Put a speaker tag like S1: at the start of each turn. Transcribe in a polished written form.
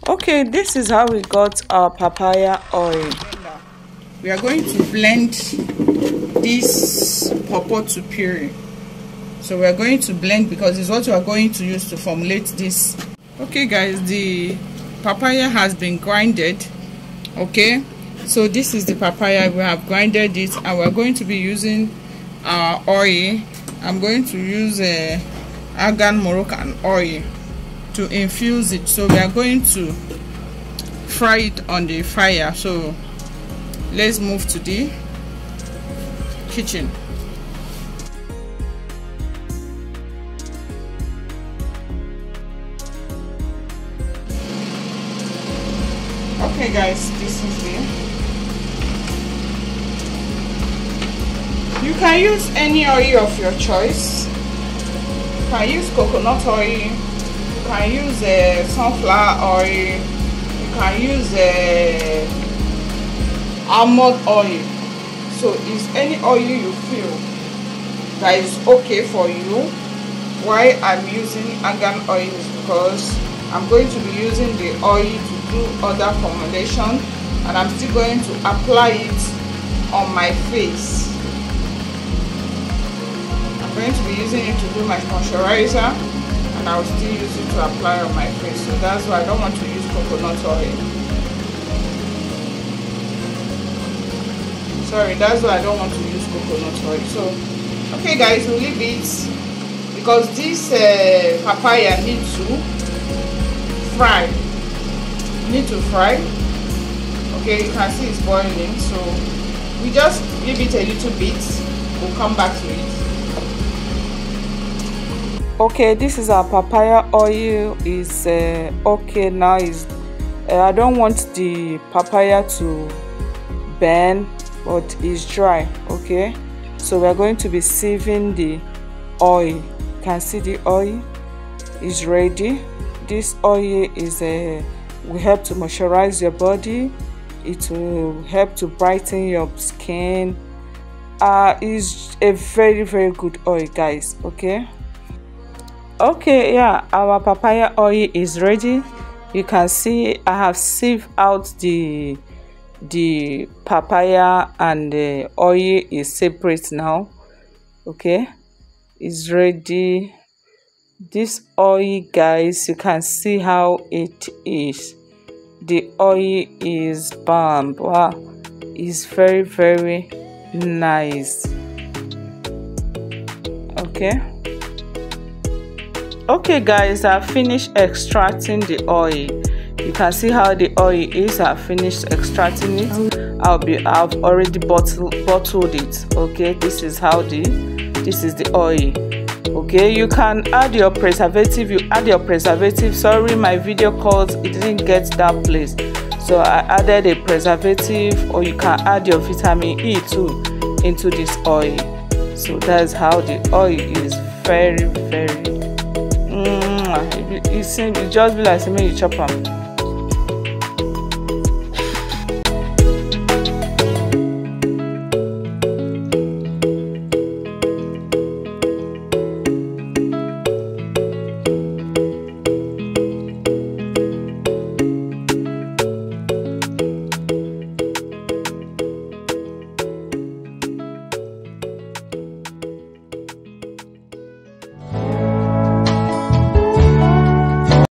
S1: Okay, this is how we got our papaya oil.
S2: We are going to blend this pawpaw to puree. So we are going to blend because it's what we are going to use to formulate this. Okay guys, the papaya has been grinded. Okay, so this is the papaya. We have grinded it and we're going to be using our oil. I'm going to use argan Moroccan oil to infuse it. So we are going to fry it on the fire. So let's move to the kitchen. Okay guys, this is it. You can use any oil of your choice. You can use coconut oil, you can use sunflower oil, you can use almond oil. So it's any oil you feel that is okay for you. Why I'm using argan oil is because I'm going to be using the oil to do other formulation, and I'm still going to apply it on my face. I'm going to be using it to do my moisturizer, and I will still use it to apply on my face. So that's why I don't want to use coconut oil. Sorry, that's why I don't want to use coconut oil. So okay guys, we'll leave it because this papaya needs to fry. Need to fry. Okay, you can see it's boiling, so we just leave it a little bit. We'll come back to it.
S1: Okay, this is our papaya oil. Is okay now. Is I don't want the papaya to burn, but it's dry. Okay, so we are going to be sieving the oil. You can see the oil is ready. This oil is will help to moisturize your body. It will help to brighten your skin. Is a very good oil guys. Okay, yeah, our papaya oil is ready. You can see I have sieved out the papaya, and the oil is separate now. Okay, it's ready. This oil guys, you can see how it is. The oil is bomb. Wow, it's very nice. Okay guys, I finished extracting the oil. You can see how the oil is. I finished extracting it. I've already bottled it. Okay, this is the oil. Okay, you can add your preservative. You add your preservative. Sorry, my video calls, it didn't get that place, so I added a preservative, or you can add your vitamin E too into this oil. So that's how the oil is very it just be like something you chop them.